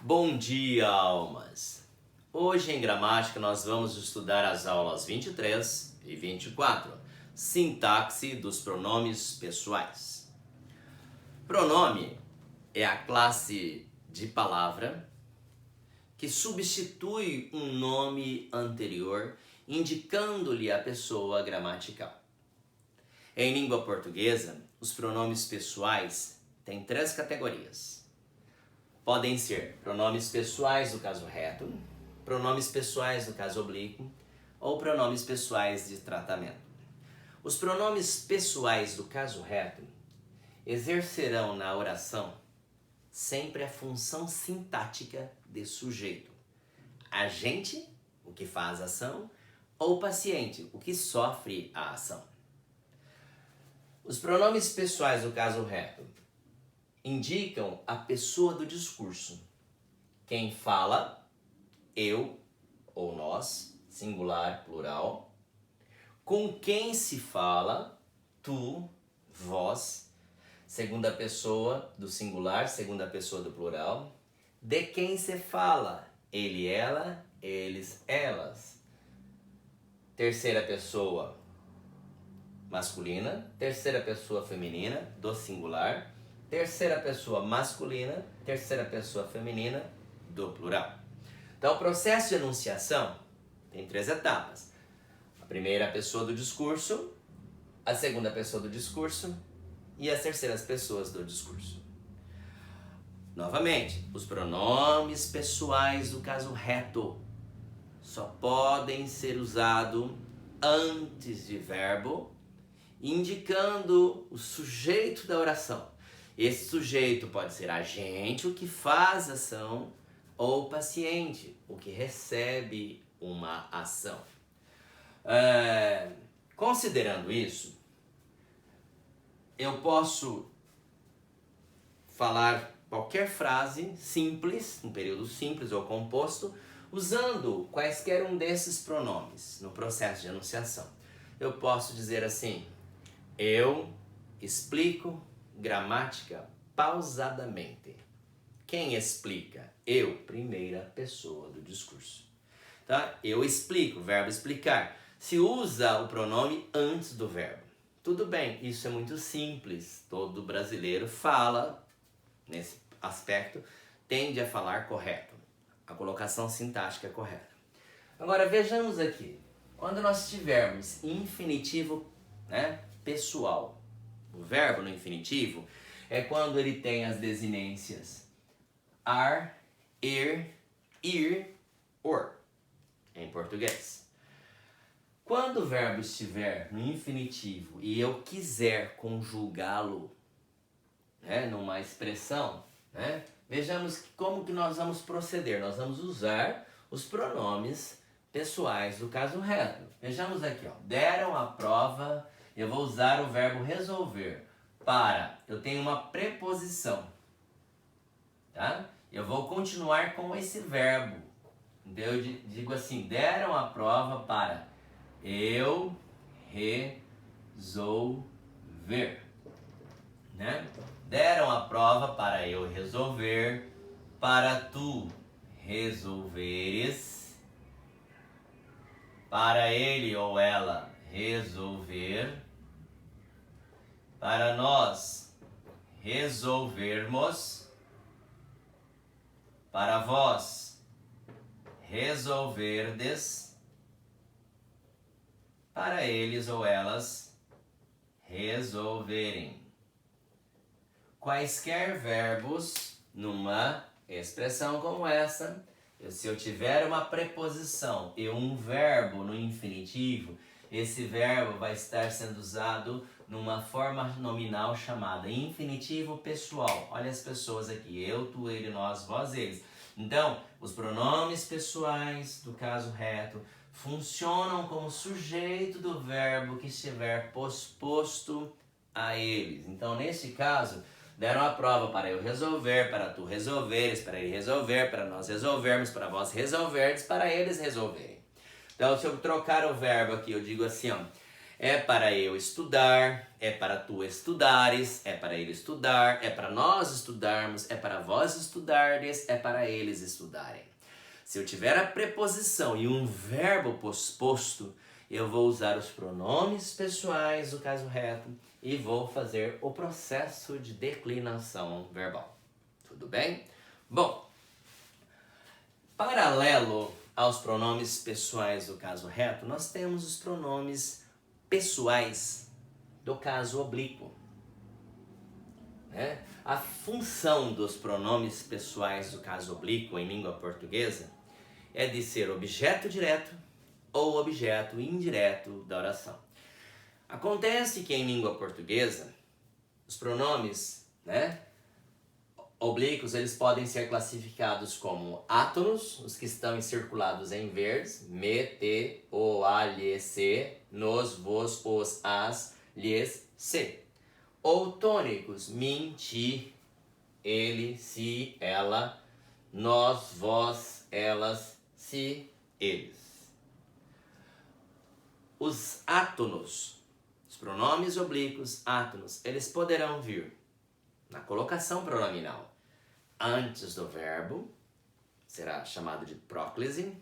Bom dia, almas! Hoje em gramática nós vamos estudar as aulas 23 e 24, sintaxe dos pronomes pessoais. Pronome é a classe de palavra que substitui um nome anterior, indicando-lhe a pessoa gramatical. Em língua portuguesa, os pronomes pessoais têm 3 categorias. Podem ser pronomes pessoais do caso reto, pronomes pessoais do caso oblíquo ou pronomes pessoais de tratamento. Os pronomes pessoais do caso reto exercerão na oração sempre a função sintática de sujeito. Agente, o que faz a ação, ou paciente, o que sofre a ação. Os pronomes pessoais do caso reto indicam a pessoa do discurso. Quem fala, eu ou nós, singular, plural. Com quem se fala, tu, vós, segunda pessoa do singular, segunda pessoa do plural. De quem se fala, ele, ela, eles, elas. Terceira pessoa masculina, terceira pessoa feminina do singular. Terceira pessoa masculina, terceira pessoa feminina do plural. Então, o processo de enunciação tem 3 etapas. A primeira pessoa do discurso, a segunda pessoa do discurso e as terceiras pessoas do discurso. Novamente, os pronomes pessoais do caso reto só podem ser usados antes de verbo, indicando o sujeito da oração. Esse sujeito pode ser agente, o que faz ação, ou paciente, o que recebe uma ação. Considerando isso, eu posso falar qualquer frase simples, um período simples ou composto, usando quaisquer um desses pronomes no processo de enunciação. Eu posso dizer assim: eu explico gramática pausadamente. Quem explica? Eu, primeira pessoa do discurso. Tá? Eu explico, verbo explicar. Se usa o pronome antes do verbo. Tudo bem, isso é muito simples. Todo brasileiro fala, nesse aspecto, tende a falar correto. A colocação sintática é correta. Agora vejamos aqui. Quando nós tivermos infinitivo, pessoal, o verbo no infinitivo é quando ele tem as desinências ar, ir, or, em português. Quando o verbo estiver no infinitivo e eu quiser conjugá-lo, numa expressão, vejamos como que nós vamos proceder. Nós vamos usar os pronomes pessoais do caso reto. Vejamos aqui, deram a prova. Eu vou usar o verbo resolver para, eu tenho uma preposição, tá? Eu vou continuar com esse verbo. Então eu digo assim: deram a prova para eu resolver, Deram a prova para eu resolver, para tu resolveres, para ele ou ela resolver, para nós resolvermos, para vós resolverdes, para eles ou elas resolverem. Quaisquer verbos numa expressão como essa, se eu tiver uma preposição e um verbo no infinitivo, esse verbo vai estar sendo usado numa forma nominal chamada infinitivo pessoal. Olha as pessoas aqui: eu, tu, ele, nós, vós, eles. Então, os pronomes pessoais do caso reto funcionam como sujeito do verbo que estiver posposto a eles. Então, nesse caso, deram a prova para eu resolver, para tu resolveres, para ele resolver, para nós resolvermos, para vós resolverdes, para eles resolverem. Então, se eu trocar o verbo aqui, eu digo assim, É para eu estudar, é para tu estudares, é para ele estudar, é para nós estudarmos, é para vós estudardes, é para eles estudarem. Se eu tiver a preposição e um verbo posposto, eu vou usar os pronomes pessoais do caso reto e vou fazer o processo de declinação verbal. Tudo bem? Bom, paralelo aos pronomes pessoais do caso reto, nós temos os pronomes pessoais do caso oblíquo. Né? A função dos pronomes pessoais do caso oblíquo em língua portuguesa é de ser objeto direto ou objeto indireto da oração. Acontece que em língua portuguesa, os pronomes, oblíquos, eles podem ser classificados como átonos, os que estão circulados em verdes, me, te, o, a, lhe, se, nos, vos, os, as, lhes, se. Ou tônicos, mim, ti, ele, si, ela, nós, vós, elas, si, eles. Os átonos, os pronomes oblíquos átonos, eles poderão vir na colocação pronominal antes do verbo, será chamado de próclise.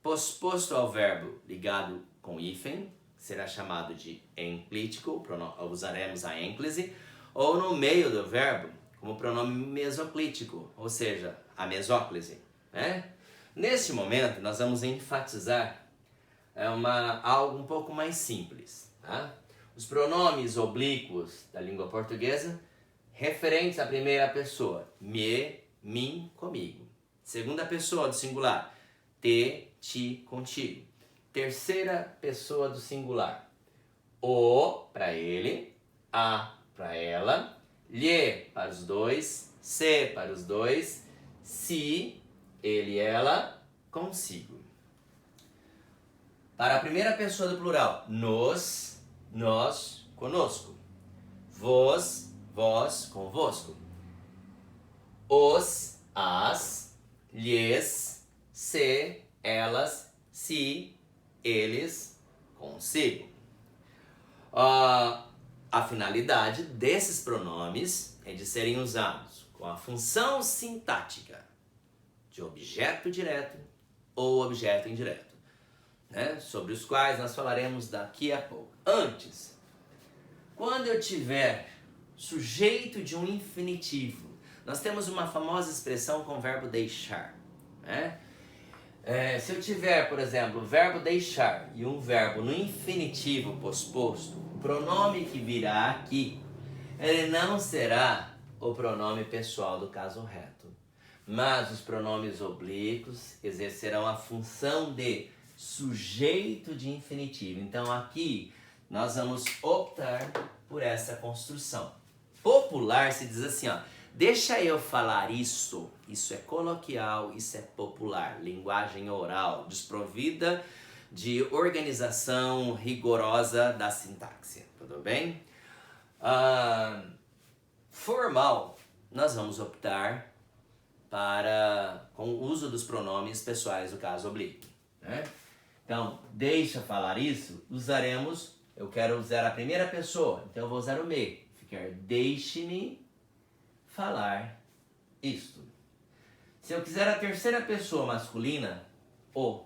Posposto ao verbo ligado com hífen, será chamado de enclítico, usaremos a ênclise. Ou no meio do verbo, como pronome mesoclítico, ou seja, a mesóclise. Neste momento, nós vamos enfatizar algo um pouco mais simples. Tá? Os pronomes oblíquos da língua portuguesa referentes à primeira pessoa, me, mim, comigo. Segunda pessoa do singular, te, ti, contigo. Terceira pessoa do singular, o para ele, a para ela, lhe para os dois, se para os dois, si, ele, ela, consigo. Para a primeira pessoa do plural, nos, nós, conosco. Vos, vós, convosco. Os, as, lhes, se, elas, si, eles, consigo. A finalidade desses pronomes é de serem usados com a função sintática de objeto direto ou objeto indireto, sobre os quais nós falaremos daqui a pouco. Antes, quando eu tiver sujeito de um infinitivo, nós temos uma famosa expressão com o verbo deixar. Se eu tiver, por exemplo, o verbo deixar e um verbo no infinitivo posposto, o pronome que virá aqui, ele não será o pronome pessoal do caso reto, mas os pronomes oblíquos exercerão a função de sujeito de infinitivo. Então aqui nós vamos optar por essa construção. Popular se diz assim, deixa eu falar isso. Isso é coloquial, isso é popular, linguagem oral, desprovida de organização rigorosa da sintaxe. Tudo bem? Formal, nós vamos optar com o uso dos pronomes pessoais do caso oblíquo. Então, deixa falar isso, usaremos, eu quero usar a primeira pessoa, então eu vou usar o me. Ficar deixe-me falar isto. Se eu quiser a terceira pessoa masculina, o.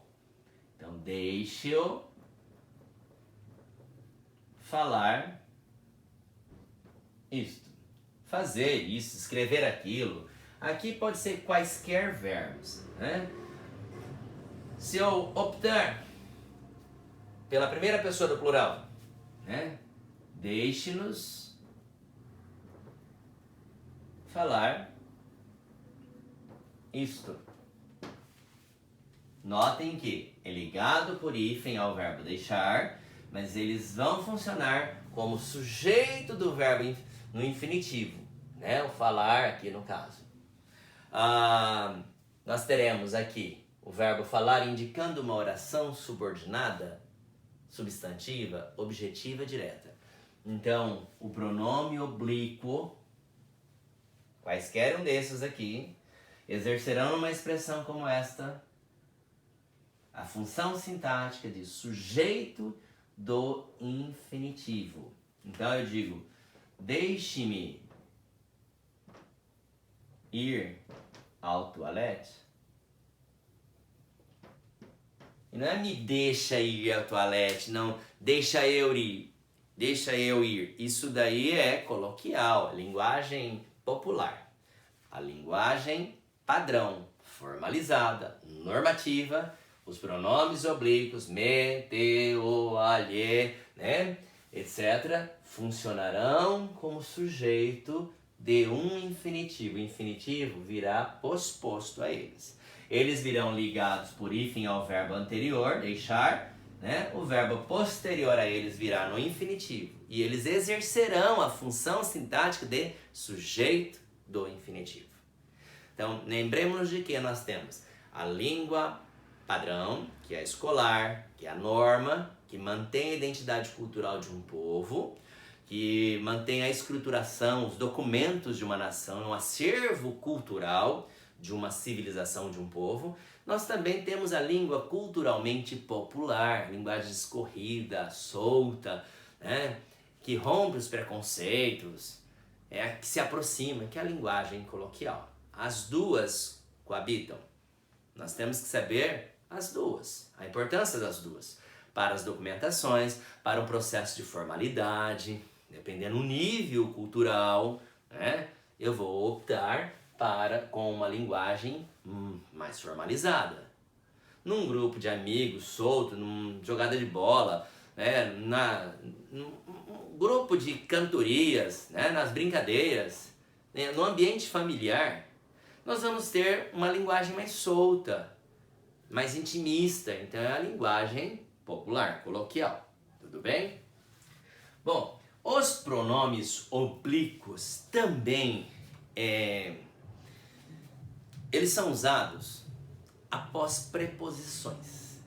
Então, deixe-o falar isto. Fazer isso, escrever aquilo. Aqui pode ser quaisquer verbos. Se eu optar pela primeira pessoa do plural, deixe-nos falar isto. Notem que é ligado por hífen ao verbo deixar, mas eles vão funcionar como sujeito do verbo no infinitivo, o falar aqui no caso. Nós teremos aqui o verbo falar indicando uma oração subordinada, substantiva, objetiva, direta. Então, o pronome oblíquo, quaisquer um desses aqui, exercerão uma expressão como esta, a função sintática de sujeito do infinitivo. Então eu digo, deixe-me ir ao toalete. E não é me deixa ir ao toalete, não, deixa eu ir. Deixa eu ir. Isso daí é coloquial, é linguagem popular. A linguagem padrão, formalizada, normativa, os pronomes oblíquos, me, te, o, a, lhe, né, etc., funcionarão como sujeito de um infinitivo. O infinitivo virá posposto a eles. Eles virão ligados por hífen ao verbo anterior, deixar, né? O verbo posterior a eles virá no infinitivo. E eles exercerão a função sintática de sujeito do infinitivo. Então, lembremos de que nós temos a língua padrão, que é escolar, que é a norma, que mantém a identidade cultural de um povo, que mantém a escrituração, os documentos de uma nação, um acervo cultural de uma civilização de um povo. Nós também temos a língua culturalmente popular, linguagem escorrida, solta, né? Que rompe os preconceitos, que se aproxima, que é a linguagem coloquial. As duas coabitam. Nós temos que saber as duas, a importância das duas, para as documentações, para um processo de formalidade, dependendo do nível cultural, né? Eu vou optar com uma linguagem mais formalizada. Num grupo de amigos, solto, numa jogada de bola, né? Num grupo de cantorias, né? Nas brincadeiras, né? No ambiente familiar, nós vamos ter uma linguagem mais solta, mais intimista. Então é a linguagem popular, coloquial. Tudo bem? Bom, os pronomes oblíquos também eles são usados após preposições,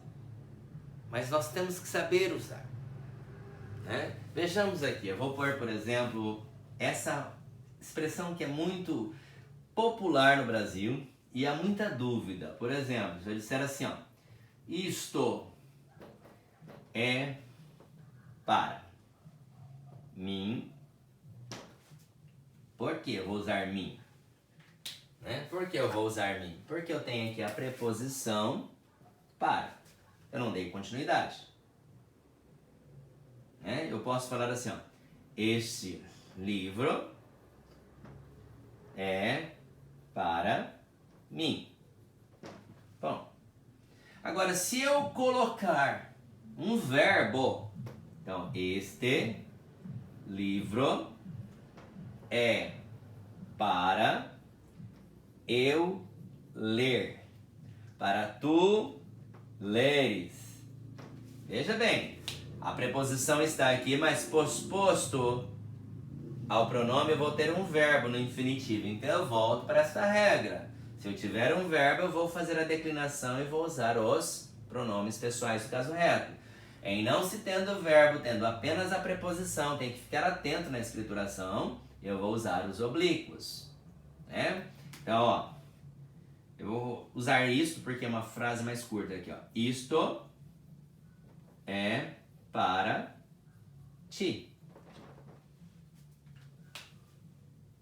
mas nós temos que saber usar, né? Vejamos aqui, eu vou pôr, por exemplo, essa expressão que é muito popular no Brasil e há muita dúvida. Por exemplo, se eu disser assim, ó, isto é para mim. Por que eu vou usar mim? Por que eu vou usar mim? Porque eu tenho aqui a preposição para. Eu não dei continuidade. Eu posso falar assim, ó, este livro é para mim. Bom, agora se eu colocar um verbo, então este livro é para eu ler, para tu leres. Veja bem, a preposição está aqui, mas posposto ao pronome eu vou ter um verbo no infinitivo. Então eu volto para essa regra. Se eu tiver um verbo, eu vou fazer a declinação e vou usar os pronomes pessoais do caso reto. Em não se tendo o verbo, tendo apenas a preposição, tem que ficar atento na escrituração, eu vou usar os oblíquos, né? Então, ó, eu vou usar isto porque é uma frase mais curta aqui, ó. Isto é para ti.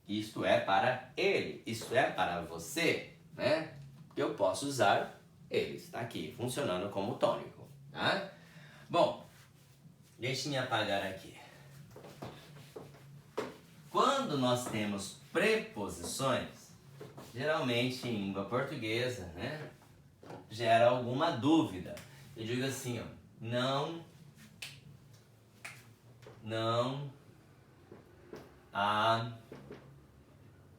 Isto é para ele. Isto é para você, né? Eu posso usar ele. Está aqui, funcionando como tônico, tá? Bom, deixe-me apagar aqui. Quando nós temos preposições, geralmente em língua portuguesa, né, gera alguma dúvida. Eu digo assim, ó, não há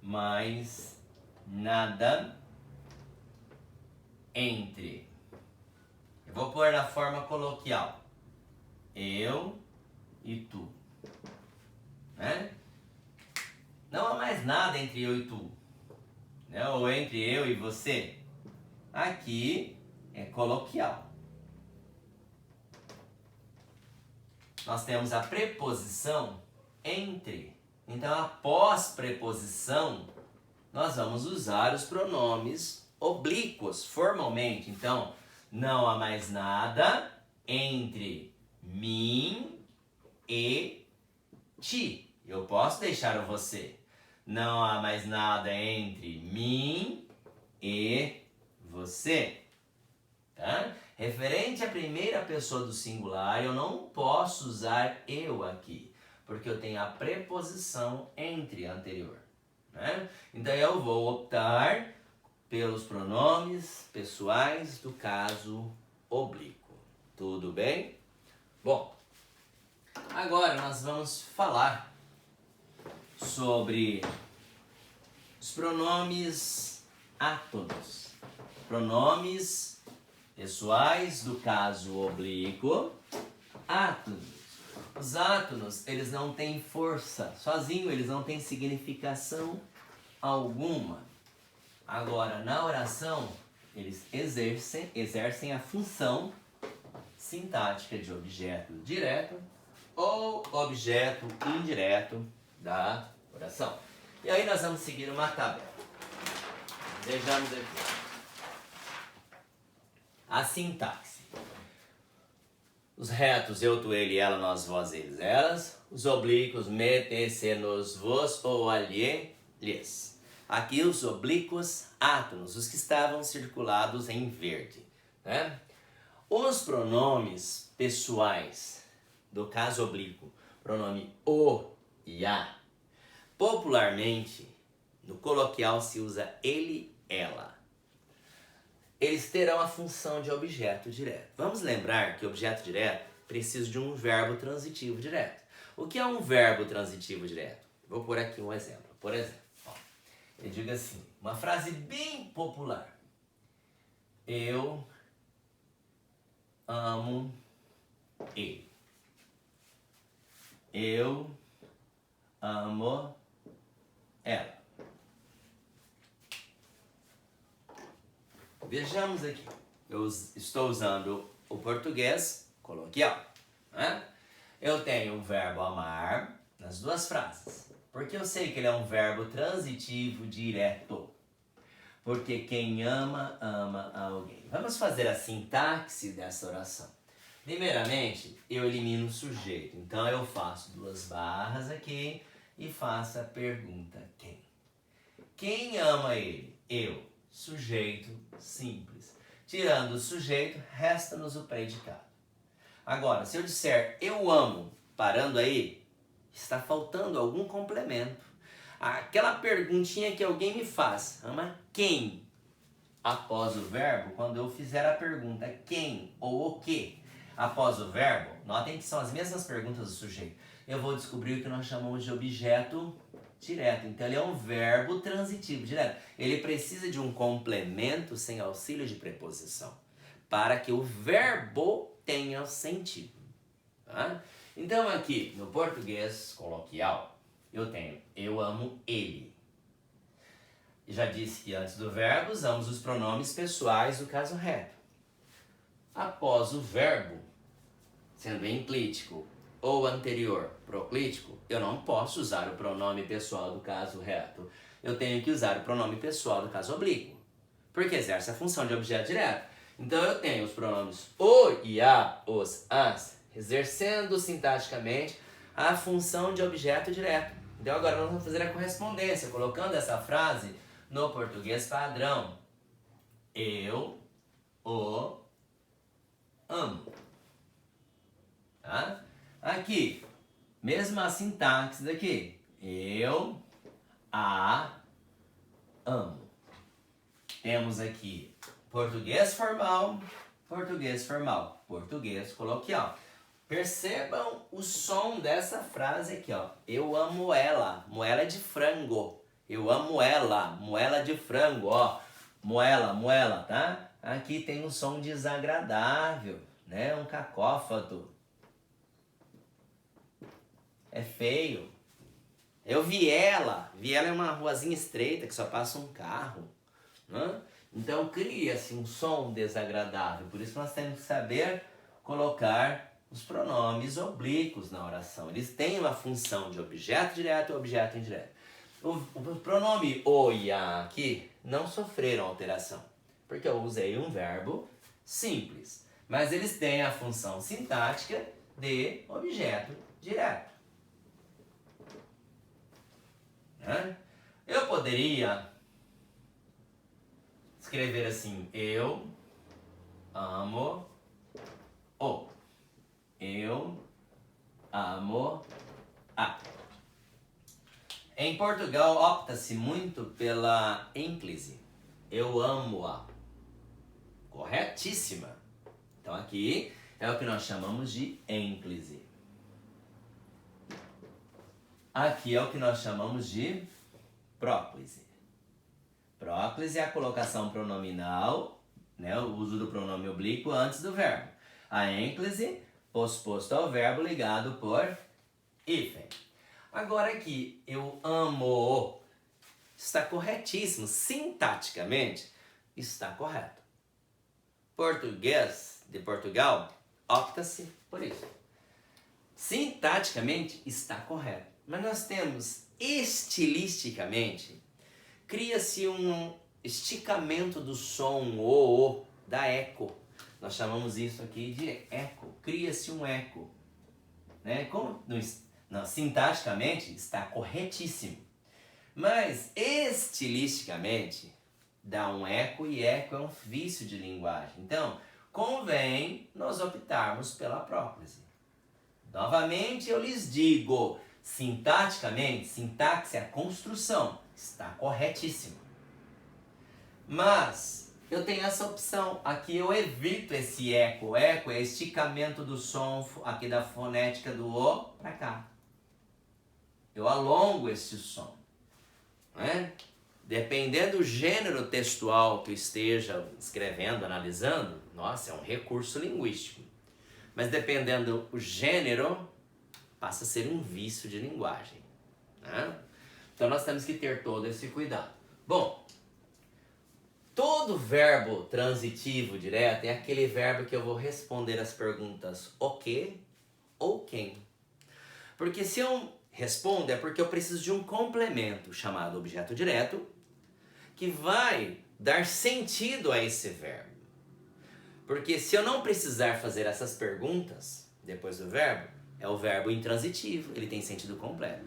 mais nada entre. Eu vou pôr na forma coloquial. Eu e tu, né? Não há mais nada entre eu e tu, né? Ou entre eu e você. Aqui é coloquial. Nós temos a preposição entre. Então, após preposição, nós vamos usar os pronomes oblíquos formalmente. Então, não há mais nada entre mim e ti. Eu posso deixar o você. Não há mais nada entre mim e você. Tá? Referente à primeira pessoa do singular, eu não posso usar eu aqui, porque eu tenho a preposição entre anterior. Né? Então eu vou optar pelos pronomes pessoais do caso oblíquo. Tudo bem? Bom, agora nós vamos falar sobre os pronomes átonos. Pronomes pessoais do caso oblíquo, átonos. Os átonos, eles não têm força. Sozinho, eles não têm significação alguma. Agora, na oração, eles exercem a função sintática de objeto direto ou objeto indireto da oração. E aí nós vamos seguir uma tabela. Vejamos aqui. A sintaxe. Os retos, eu, tu, ele, ela, nós, vós, eles, elas. Os oblíquos, me, te, se, nos, vos, ou, alhe, lhes. Aqui os oblíquos átonos, os que estavam circulados em verde. Né? Os pronomes pessoais do caso oblíquo, pronome o e a, popularmente, no coloquial se usa ele, ela. Eles terão a função de objeto direto. Vamos lembrar que objeto direto precisa de um verbo transitivo direto. O que é um verbo transitivo direto? Vou pôr aqui um exemplo. Por exemplo, ó, eu digo assim, uma frase bem popular. Eu amo ele. Eu amo ela. Vejamos aqui. Eu estou usando o português coloquial. Né? Eu tenho o verbo amar nas duas frases. Porque eu sei que ele é um verbo transitivo direto. Porque quem ama, ama alguém. Vamos fazer a sintaxe dessa oração. Primeiramente, eu elimino o sujeito. Então, eu faço duas barras aqui e faço a pergunta quem. Quem ama ele? Eu. Sujeito simples. Tirando o sujeito, resta-nos o predicado. Agora, se eu disser eu amo, parando aí, está faltando algum complemento. Aquela perguntinha que alguém me faz, ama quem? Após o verbo, quando eu fizer a pergunta quem ou o que, após o verbo, notem que são as mesmas perguntas do sujeito. Eu vou descobrir o que nós chamamos de objeto direto. Então ele é um verbo transitivo direto. Ele precisa de um complemento sem auxílio de preposição para que o verbo tenha sentido. Tá? Então aqui no português coloquial eu tenho eu amo ele. Já disse que antes do verbo usamos os pronomes pessoais do caso reto. Após o verbo, sendo enclítico ou anterior proclítico, eu não posso usar o pronome pessoal do caso reto. Eu tenho que usar o pronome pessoal do caso oblíquo, porque exerce a função de objeto direto. Então eu tenho os pronomes o e a, os, as, exercendo sintaticamente a função de objeto direto. Então agora nós vamos fazer a correspondência, colocando essa frase no português padrão. Eu o amo. Tá? Aqui, mesma sintaxe daqui. Eu a amo. Temos aqui português formal, português coloquial. Percebam o som dessa frase aqui, ó. Eu amo ela. Moela de frango. Eu amo ela. Moela de frango, ó. Moela, tá? Aqui tem um som desagradável, né? Um cacófato. É feio. Eu vi ela é uma ruazinha estreita que só passa um carro. Né? Então cria-se um som desagradável. Por isso nós temos que saber colocar os pronomes oblíquos na oração. Eles têm uma função de objeto direto e objeto indireto. O pronome o e a aqui não sofreram alteração, porque eu usei um verbo simples. Mas eles têm a função sintática de objeto direto. Né? Eu poderia escrever assim, eu amo o. Eu amo a. Em Portugal, opta-se muito pela ênclise. Eu amo-a. Corretíssima. Então aqui é o que nós chamamos de ênclise. Aqui é o que nós chamamos de próclise. Próclise é a colocação pronominal, né, o uso do pronome oblíquo antes do verbo. A ênclise, posposto ao verbo ligado por hífen. Agora aqui, eu amo, está corretíssimo, sintaticamente está correto. Português de Portugal, opta-se por isso. Sintaticamente está correto, mas nós temos estilisticamente, cria-se um esticamento do som o da eco. Nós chamamos isso aqui de eco. Cria-se um eco. Né? Como sintaticamente está corretíssimo. Mas estilisticamente dá um eco e eco é um vício de linguagem. Então, convém nós optarmos pela próclise. Novamente eu lhes digo, sintaticamente, sintaxe é a construção, está corretíssimo. Mas eu tenho essa opção, aqui eu evito esse eco. Eco é esticamento do som aqui da fonética do O para cá. Eu alongo esse som. Né? Dependendo do gênero textual que eu esteja escrevendo, analisando, nossa, é um recurso linguístico. Mas dependendo do gênero, passa a ser um vício de linguagem. Né? Então nós temos que ter todo esse cuidado. Bom, todo verbo transitivo direto é aquele verbo que eu vou responder as perguntas o que ou quem. Porque se eu respondo é porque eu preciso de um complemento chamado objeto direto que vai dar sentido a esse verbo. Porque se eu não precisar fazer essas perguntas depois do verbo, é o verbo intransitivo, ele tem sentido completo.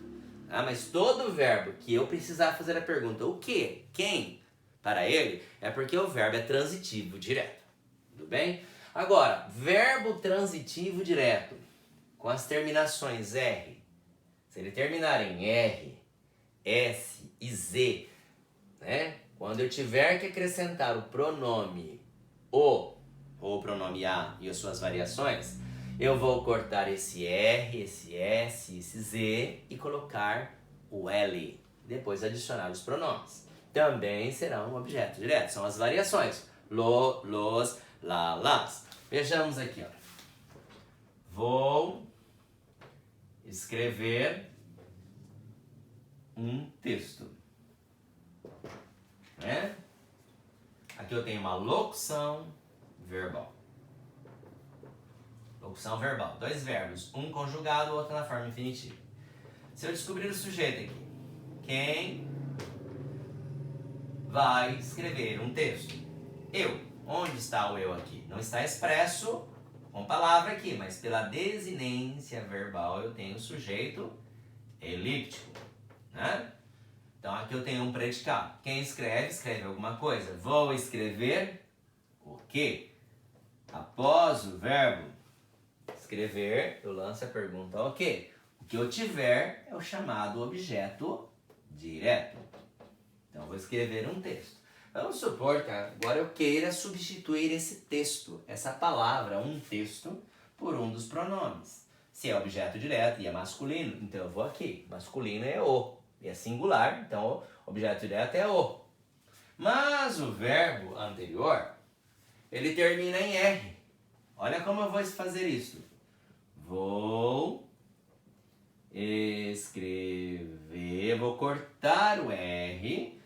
Ah, mas todo verbo que eu precisar fazer a pergunta o que, quem, para ele, é porque o verbo é transitivo direto. Tudo bem? Agora, verbo transitivo direto, com as terminações R, se ele terminar em R, S e Z, né? Quando eu tiver que acrescentar o pronome o, ou o pronome a e as suas variações, eu vou cortar esse R, esse S, esse Z e colocar o L, depois adicionar os pronomes. Também serão um objeto direto, são as variações. Lo, los, la, las. Vejamos aqui, ó. Vou escrever um texto. Né? Aqui eu tenho uma locução verbal. Locução verbal. Dois verbos. Um conjugado, o outro na forma infinitiva. Se eu descobrir o sujeito aqui. Quem vai escrever um texto? Eu. Onde está o eu aqui? Não está expresso com palavra aqui, mas pela desinência verbal eu tenho o sujeito elíptico. Né? Então aqui eu tenho um predicado. Quem escreve, escreve alguma coisa. Vou escrever o quê? Após o verbo escrever, eu lanço a pergunta o quê? O que eu tiver é o chamado objeto direto. Então eu vou escrever um texto. Vamos supor que agora eu queira substituir esse texto, essa palavra, um texto, por um dos pronomes. Se é objeto direto e é masculino, então eu vou aqui. Masculino é o. E é singular, então o objeto direto é o. Mas o verbo anterior, ele termina em R. Olha como eu vou fazer isso. Vou escrever, vou cortar o R,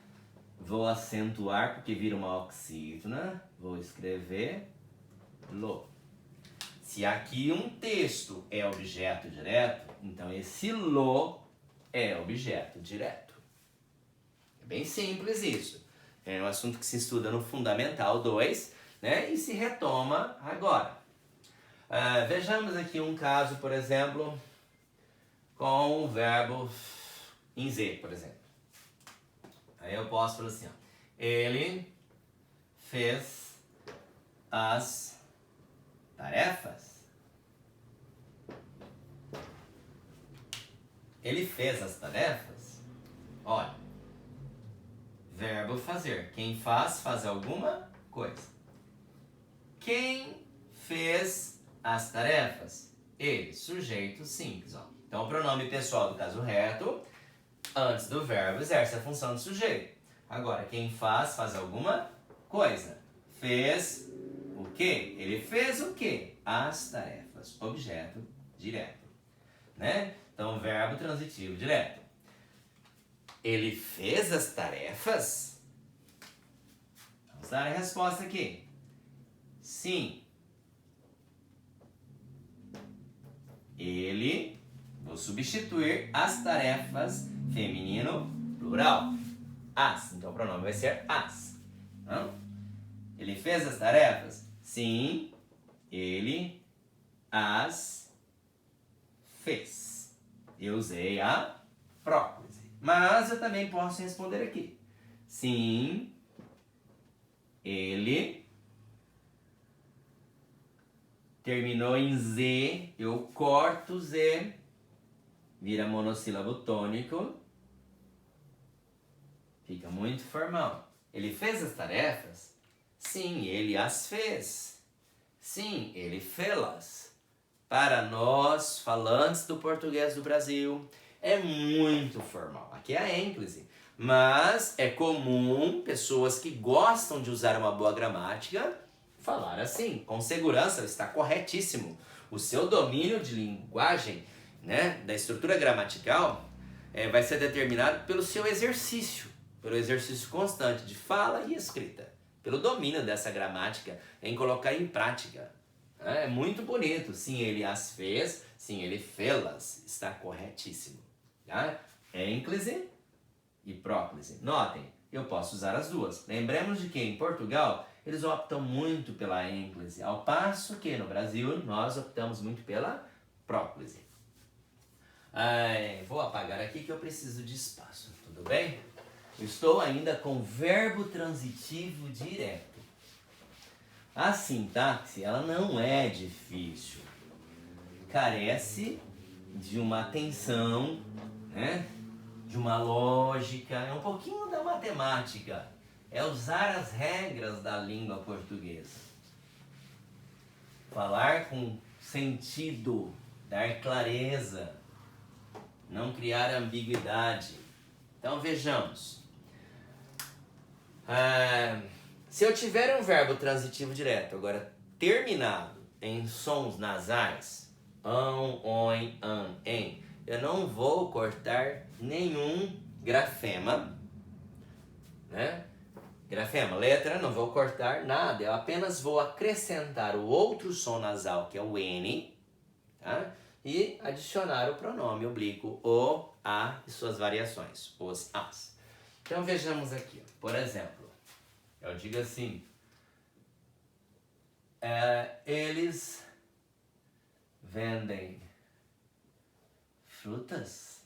vou acentuar porque vira uma oxítona, vou escrever lo. Se aqui um texto é objeto direto, então esse lo é objeto direto. É bem simples isso. É um assunto que se estuda no Fundamental 2, né? E se retoma agora. Vejamos aqui um caso, por exemplo, com o verbo em Z, por exemplo. Aí eu posso falar assim, ó, ele fez as tarefas. Ele fez as tarefas. Olha, verbo fazer. Quem faz, faz alguma coisa. Quem fez as tarefas? Ele, sujeito simples. Ó. Então, o pronome pessoal do caso reto, antes do verbo, exerce a função do sujeito. Agora, quem faz, faz alguma coisa. Fez o quê? Ele fez o quê? As tarefas. Objeto direto. Né? Então, verbo transitivo direto. Ele fez as tarefas? Vamos dar a resposta aqui. Sim. Ele, vou substituir as tarefas, feminino, plural. As. Então o pronome vai ser as. Não? Ele fez as tarefas? Sim, ele as fez. Eu usei a próclise. Mas eu também posso responder aqui. Sim, ele terminou em Z, eu corto Z, vira monossílabo tônico, fica muito formal. Ele fez as tarefas? Sim, ele as fez. Sim, ele fê-las. Para nós, falantes do português do Brasil, é muito formal. Aqui é a ênclise. Mas é comum pessoas que gostam de usar uma boa gramática falar assim, com segurança, está corretíssimo. O seu domínio de linguagem, né, da estrutura gramatical, vai ser determinado pelo seu exercício, pelo exercício constante de fala e escrita, pelo domínio dessa gramática em colocar em prática. É muito bonito. Sim, ele as fez, sim, ele fê-las, está corretíssimo. Tá? Ênclise e próclise. Notem, eu posso usar as duas. Lembremos de que em Portugal eles optam muito pela ênclise, ao passo que no Brasil nós optamos muito pela próclise. Vou apagar aqui que eu preciso de espaço, tudo bem? Eu estou ainda com verbo transitivo direto. A sintaxe, ela não é difícil. Carece de uma atenção, né? De uma lógica, é um pouquinho da matemática. É usar as regras da língua portuguesa. Falar com sentido, dar clareza, não criar ambiguidade. Então vejamos. Se eu tiver um verbo transitivo direto, agora terminado em sons nasais, on, an, em, eu não vou cortar nenhum grafema, né? Grafema, letra, não vou cortar nada, eu apenas vou acrescentar o outro som nasal, que é o N, tá? E adicionar o pronome oblíquo o, a e suas variações, os, as. Então vejamos aqui, por exemplo, eu digo assim, eles vendem frutas,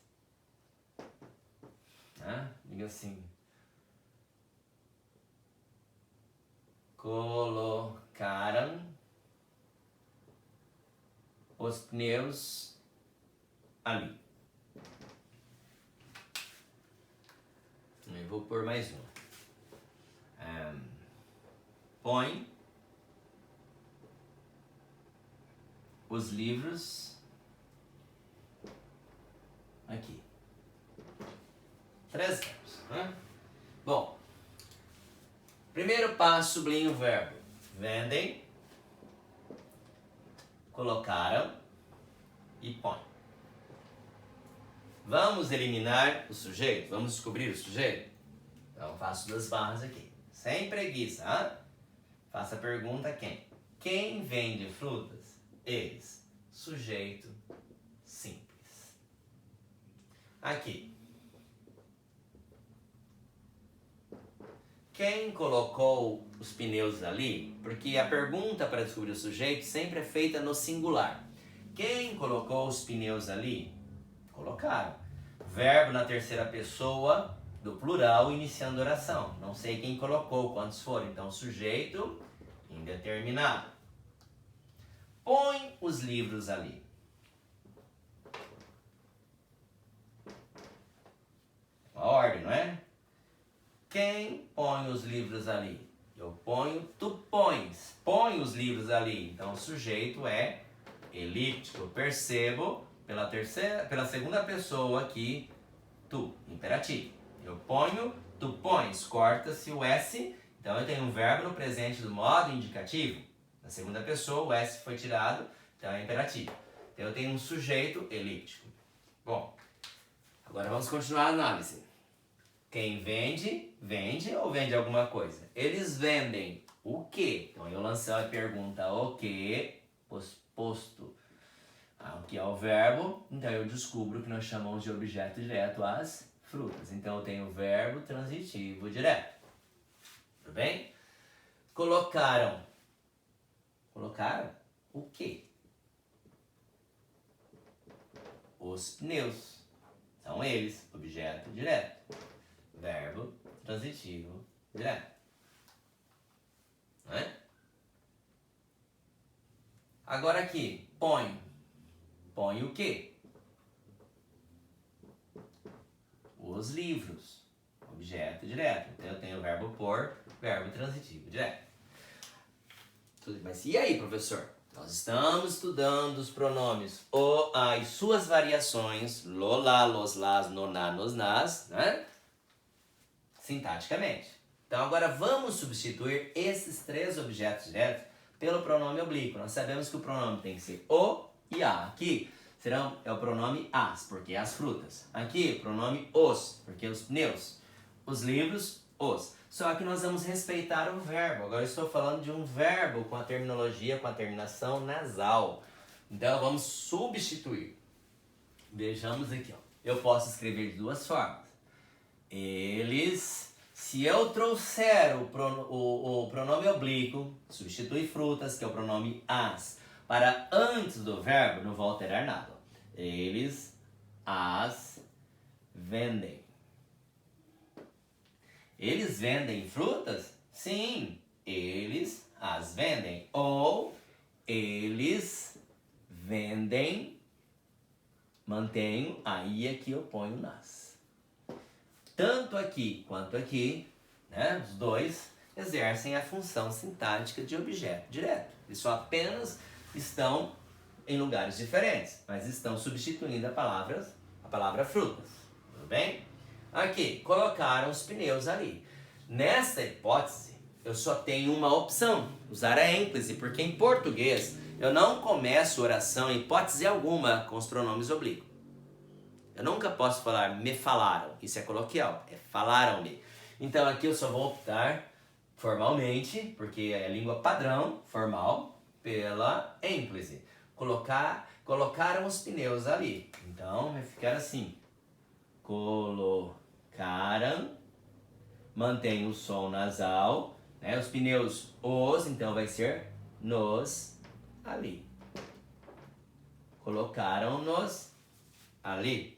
digo assim, colocaram os pneus ali. Eu vou pôr mais um. Põe os livros aqui. 3 verbos. Bom, primeiro passo, sublinha o verbo. Vendem, colocaram e põe. Vamos eliminar o sujeito? Vamos descobrir o sujeito? Então faço 2 barras aqui. Sem preguiça, Faça a pergunta quem? Quem vende frutas? Eles. Sujeito simples. Aqui. Quem colocou os pneus ali? Porque a pergunta para descobrir o sujeito sempre é feita no singular. Quem colocou os pneus ali? Colocaram. Verbo na terceira pessoa do plural iniciando a oração. Não sei quem colocou, quantos foram. Então, sujeito indeterminado. Põe os livros ali. Uma ordem, não é? Quem põe os livros ali? Eu ponho, tu pões. Põe os livros ali. Então, o sujeito é elíptico. Eu percebo pela segunda pessoa aqui, tu, imperativo. Eu ponho, tu pões. Corta-se o S. Então, eu tenho um verbo no presente do modo indicativo. Na segunda pessoa, o S foi tirado. Então, é imperativo. Então, eu tenho um sujeito elíptico. Bom, agora vamos continuar a análise. Quem vende, vende ou vende alguma coisa? Eles vendem o quê? Então eu lancei a pergunta o quê? Posto aqui é o verbo, então eu descubro que nós chamamos de objeto direto as frutas. Então eu tenho o verbo transitivo direto. Tudo bem? Colocaram o quê? Os pneus. São eles, objeto direto. Verbo transitivo direto. Não é? Agora aqui, põe. Põe o quê? Os livros. Objeto direto. Então eu tenho o verbo pôr, verbo transitivo direto. Mas e aí, professor? Nós estamos estudando os pronomes o, a e suas variações, lo, lá, los, las, no, na, nos, nas, né? Sintaticamente. Então agora vamos substituir esses três objetos diretos pelo pronome oblíquo. Nós sabemos que o pronome tem que ser o e a. Aqui é o pronome as, porque é as frutas. Aqui, o pronome os, porque os pneus. Os livros, os. Só que nós vamos respeitar o verbo. Agora eu estou falando de um verbo com a terminologia, com a terminação nasal. Então vamos substituir. Vejamos aqui, ó. Eu posso escrever de duas formas. Eles, se eu trouxer o pronome oblíquo, substitui frutas, que é o pronome as, para antes do verbo, não vou alterar nada. Eles as vendem. Eles vendem frutas? Sim, eles as vendem. Ou eles vendem, mantenho, aí aqui eu ponho nas. Tanto aqui quanto aqui, né, os dois exercem a função sintática de objeto direto. Eles só apenas estão em lugares diferentes, mas estão substituindo a palavra frutas. Tudo bem? Aqui, colocaram os pneus ali. Nessa hipótese, eu só tenho uma opção, usar a ênclise, porque em português eu não começo oração em hipótese alguma com os pronomes oblíquos. Eu nunca posso falar me falaram, isso é coloquial, é falaram-me. Então aqui eu só vou optar formalmente, porque é a língua padrão, formal, pela ênclise. Colocaram os pneus ali. Então vai ficar assim. Colocaram, mantém o som nasal, né? Os pneus os, então vai ser nos ali. Colocaram-nos ali.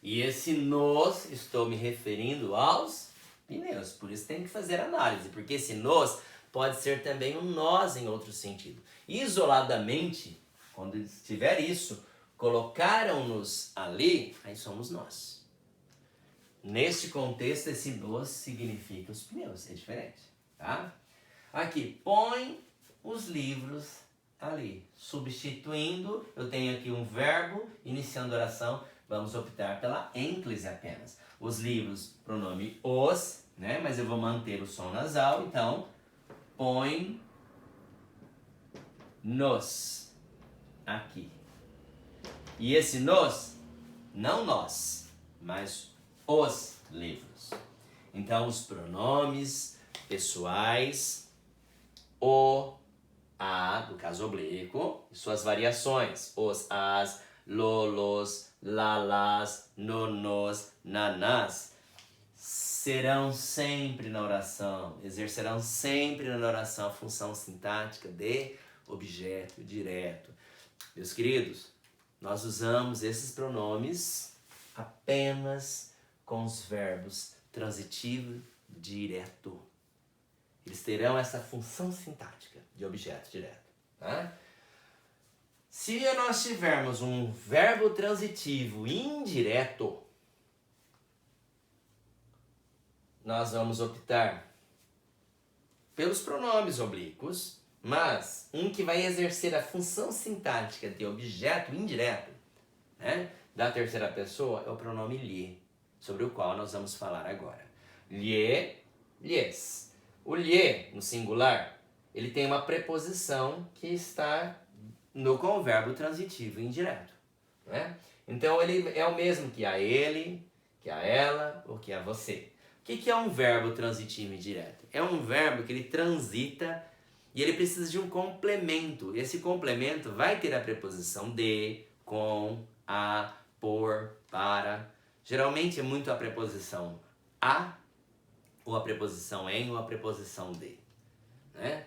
E esse nos, estou me referindo aos pneus. Por isso tem que fazer análise, porque esse nos pode ser também um nós em outro sentido. Isoladamente, quando estiver isso, colocaram-nos ali, aí somos nós. Neste contexto, esse nos significa os pneus, é diferente, tá? Aqui, põe os livros ali. Substituindo, eu tenho aqui um verbo, iniciando a oração, vamos optar pela ênclise apenas. Os livros, pronome os, né? Mas eu vou manter o som nasal, então, põe nos aqui. E esse nos, não nós, mas os livros. Então, os pronomes pessoais, o, a, do caso oblíquo, e suas variações, os, as, lolos, lalas, nonos, nanás, serão sempre na oração, exercerão sempre na oração a função sintática de objeto direto. Meus queridos, nós usamos esses pronomes apenas com os verbos transitivo direto. Eles terão essa função sintática de objeto direto. Tá? Se nós tivermos um verbo transitivo indireto, nós vamos optar pelos pronomes oblíquos, mas um que vai exercer a função sintática de objeto indireto, né, da terceira pessoa é o pronome lhe, sobre o qual nós vamos falar agora. Lhe, lhes. O lhe, no singular, ele tem uma preposição que está com o verbo transitivo indireto. Né? Então ele é o mesmo que a ele, que a ela ou que a você. O que é um verbo transitivo indireto? É um verbo que ele transita e ele precisa de um complemento. Esse complemento vai ter a preposição de, com, a, por, para. Geralmente é muito a preposição a, ou a preposição em, ou a preposição de. Né?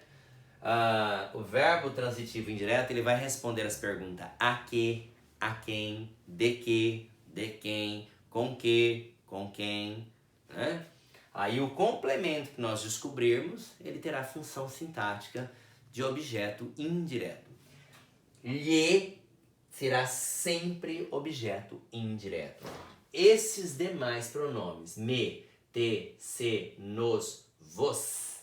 O verbo transitivo indireto ele vai responder as perguntas a que, a quem, de quem, com quem. Né? Aí o complemento que nós descobrirmos, ele terá a função sintática de objeto indireto. Lhe será sempre objeto indireto. Esses demais pronomes, me, te, se, nos, vos,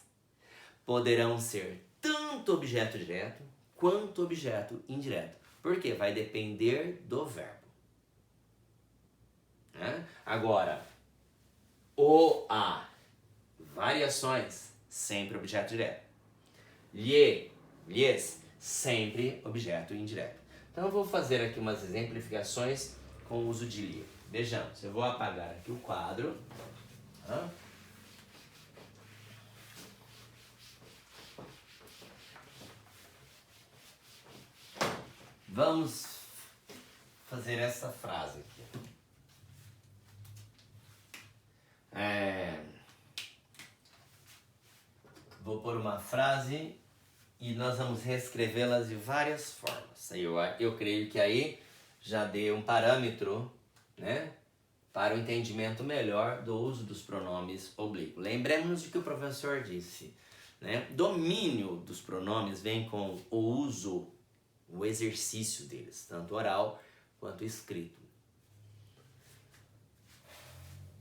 poderão ser tanto objeto direto quanto objeto indireto. Por quê? Vai depender do verbo. Né? Agora, o, a, variações, sempre objeto direto. Lhe, lhes, sempre objeto indireto. Então eu vou fazer aqui umas exemplificações com o uso de lhe. Vejamos, eu vou apagar aqui o quadro. Tá? Vamos fazer essa frase aqui. Vou pôr uma frase e nós vamos reescrevê-las de várias formas. Eu creio que aí já dei um parâmetro, né, para o entendimento melhor do uso dos pronomes oblíquos. Lembremos do que o professor disse. Né? Domínio dos pronomes vem com o uso, o exercício deles, tanto oral quanto escrito.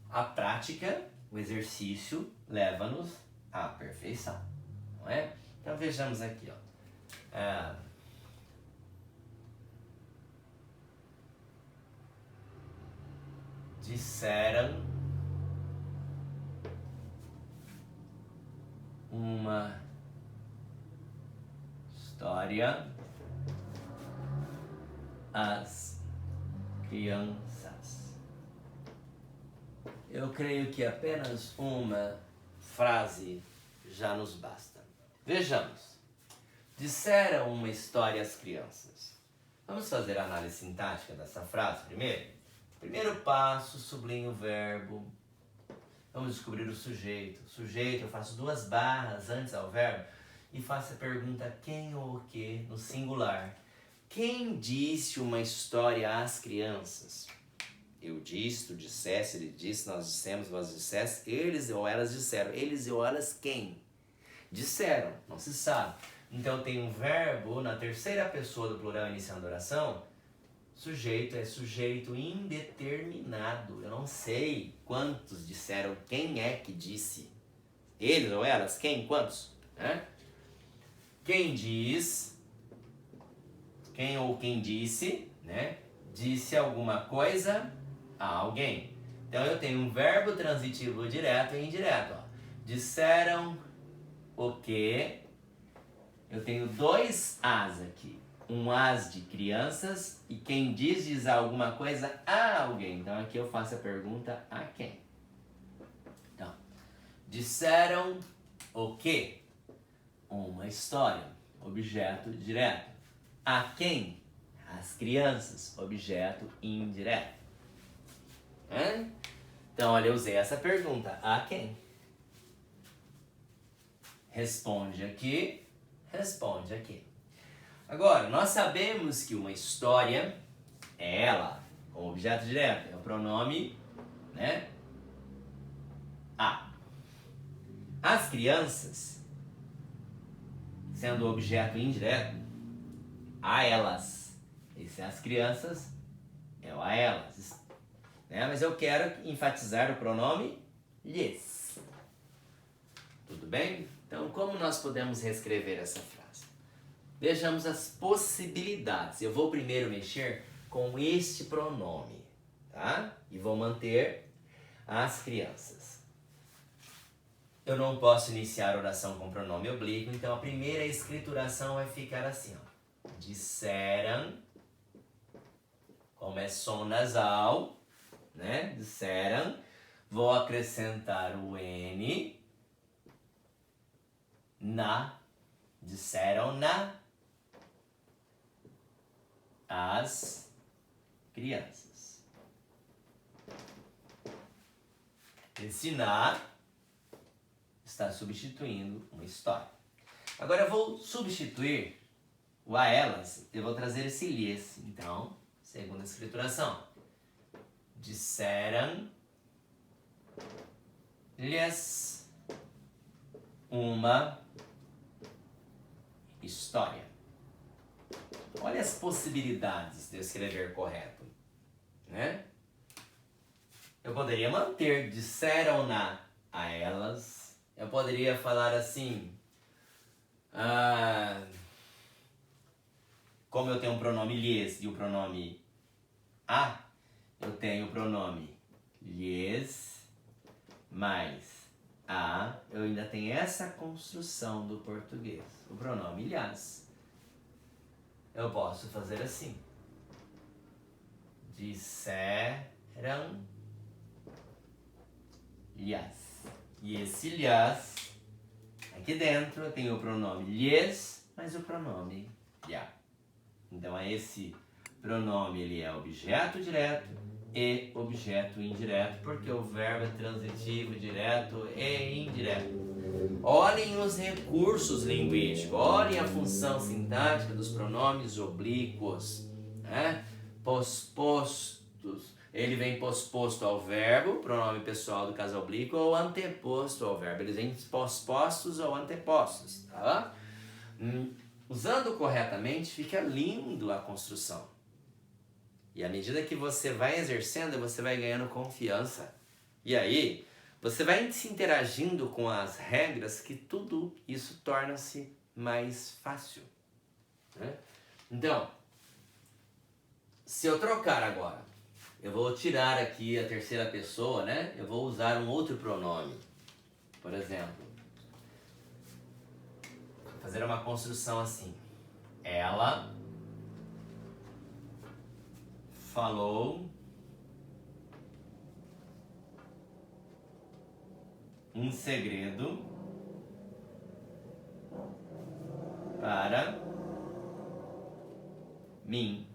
A prática, o exercício, leva-nos à perfeição, não é? Então vejamos aqui, ó. Disseram uma história às crianças. Eu creio que apenas uma frase já nos basta. Vejamos. Disseram uma história às crianças. Vamos fazer a análise sintática dessa frase primeiro? Primeiro passo, sublinho o verbo. Vamos descobrir o sujeito. Sujeito, eu faço 2 barras antes ao verbo e faço a pergunta quem ou o que no singular. Quem disse uma história às crianças? Eu disse, tu dissesse, ele disse, nós dissemos, vós dissesse, eles ou elas disseram. Eles ou elas quem? Disseram, não se sabe. Então tem um verbo na terceira pessoa do plural iniciando a oração. Sujeito é sujeito indeterminado. Eu não sei quantos disseram, quem é que disse. Eles ou elas, quem, quantos? Quem diz, quem ou quem disse, né? Disse alguma coisa a alguém. Então eu tenho um verbo transitivo direto e indireto. Ó. Disseram o que? Eu tenho 2 as aqui. Um as de crianças e quem diz alguma coisa a alguém. Então aqui eu faço a pergunta a quem? Então, disseram o que? Uma história, objeto direto. A quem? As crianças, objeto indireto. Então, olha, eu usei essa pergunta. A quem? Responde aqui, responde aqui. Agora, nós sabemos que uma história é ela, com objeto direto, é o pronome, né? A. As crianças, sendo o objeto indireto, a elas. Esse as crianças é o a elas. Né? Mas eu quero enfatizar o pronome lhes. Tudo bem? Então, como nós podemos reescrever essa frase? Vejamos as possibilidades. Eu vou primeiro mexer com este pronome, tá? E vou manter as crianças. Eu não posso iniciar a oração com pronome oblíquo, então a primeira escrituração vai ficar assim, ó. Disseram, como é som nasal, né? Disseram, vou acrescentar o N, na, disseram na, as crianças. Esse na está substituindo uma história. Agora eu vou substituir o a elas, eu vou trazer esse lhes. Então, segunda escrituração. Disseram lhes uma história. Olha as possibilidades de eu escrever correto, né? Eu poderia manter disseram na a elas. Eu poderia falar assim, como eu tenho um pronome lhes e o pronome a, eu tenho o pronome lhes mais a, eu ainda tenho essa construção do português, o pronome lhas. Eu posso fazer assim. Disseram lhas. E esse lhas, aqui dentro eu tenho o pronome lhes, mas o pronome lhá. Então esse pronome ele é objeto direto e objeto indireto, porque o verbo é transitivo, direto e indireto. Olhem os recursos linguísticos, olhem a função sintática dos pronomes oblíquos, né? Pospostos, ele vem posposto ao verbo, pronome pessoal do caso oblíquo, ou anteposto ao verbo, eles vêm pospostos ou antepostos, tá? Usando corretamente, fica lindo a construção. E à medida que você vai exercendo, você vai ganhando confiança. E aí, você vai se interagindo com as regras, que tudo isso torna-se mais fácil, né? Então, se eu trocar agora, eu vou tirar aqui a terceira pessoa, né? Eu vou usar um outro pronome. Por exemplo, vou fazer uma construção assim. Ela falou um segredo para mim.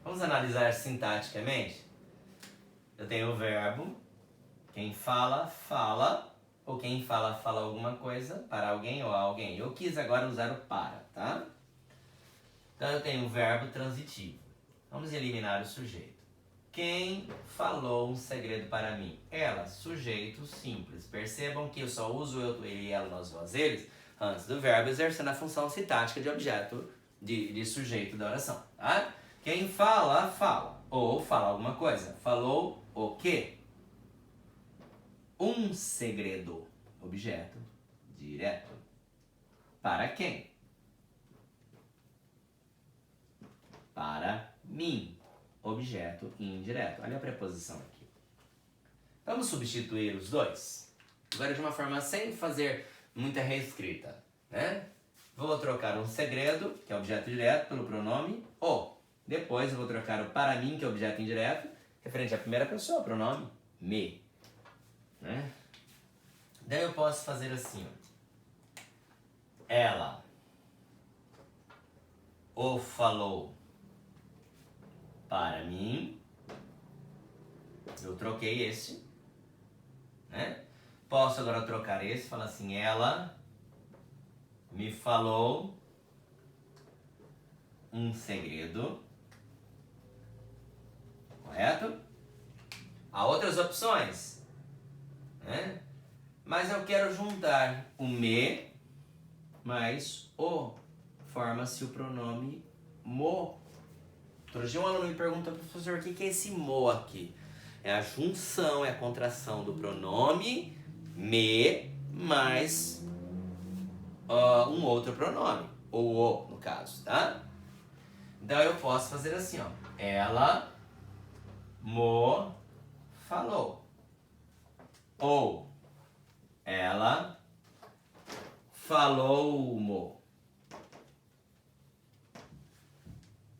Vamos analisar sintaticamente? Eu tenho o verbo, quem fala, fala, ou quem fala, fala alguma coisa para alguém ou a alguém. Eu quis agora usar o para, tá? Então eu tenho o verbo transitivo. Vamos eliminar o sujeito. Quem falou um segredo para mim? Ela, sujeito simples. Percebam que eu só uso eu, ele e ela nos vozeres antes do verbo, exercendo a função sintática de objeto, de sujeito da oração, tá? Quem fala, fala. Ou fala alguma coisa. Falou o quê? Um segredo. Objeto direto. Para quem? Para mim. Objeto indireto. Olha a preposição aqui. Vamos substituir os dois? Agora de uma forma sem fazer muita reescrita, né? Vou trocar um segredo, que é objeto direto, pelo pronome o. Depois eu vou trocar o para mim, que é objeto indireto, referente à primeira pessoa, pronome me. Né? Daí eu posso fazer assim, ó. Ela o falou para mim, Eu troquei esse, né? Posso agora trocar esse, falar assim, ela me falou um segredo, correto? Há outras opções, né? Mas eu quero juntar o me mais o, forma-se o pronome mo. Outro dia um aluno me pergunta, professor, o que é esse mo aqui? É a junção, é a contração do pronome me mais um outro pronome, ou o, no caso, tá? Então eu posso fazer assim, ó. Ela mo falou. Ou ela falou-mo.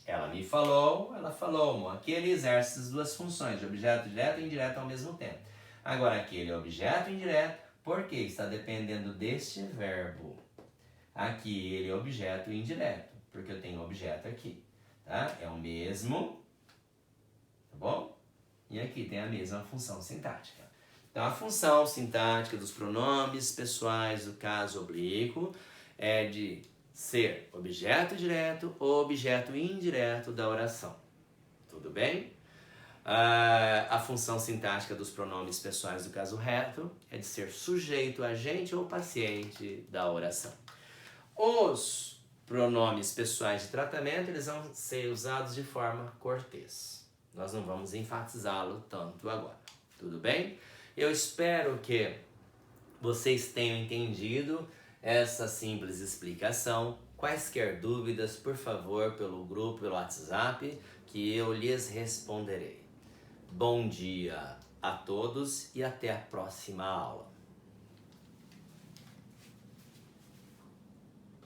Ela me falou, ela falou-mo. Aqui ele exerce as duas funções, de objeto direto e indireto ao mesmo tempo. Agora aqui ele é objeto indireto, porque está dependendo deste verbo. Aqui ele é objeto indireto, porque eu tenho objeto aqui. Tá? É o mesmo, tá bom? E aqui tem a mesma função sintática. Então, a função sintática dos pronomes pessoais do caso oblíquo é de ser objeto direto ou objeto indireto da oração. Tudo bem? A função sintática dos pronomes pessoais do caso reto é de ser sujeito, agente ou paciente da oração. Os pronomes pessoais de tratamento, eles vão ser usados de forma cortês. Nós não vamos enfatizá-lo tanto agora. Tudo bem? Eu espero que vocês tenham entendido essa simples explicação. Quaisquer dúvidas, por favor, pelo grupo, pelo WhatsApp, que eu lhes responderei. Bom dia a todos e até a próxima aula.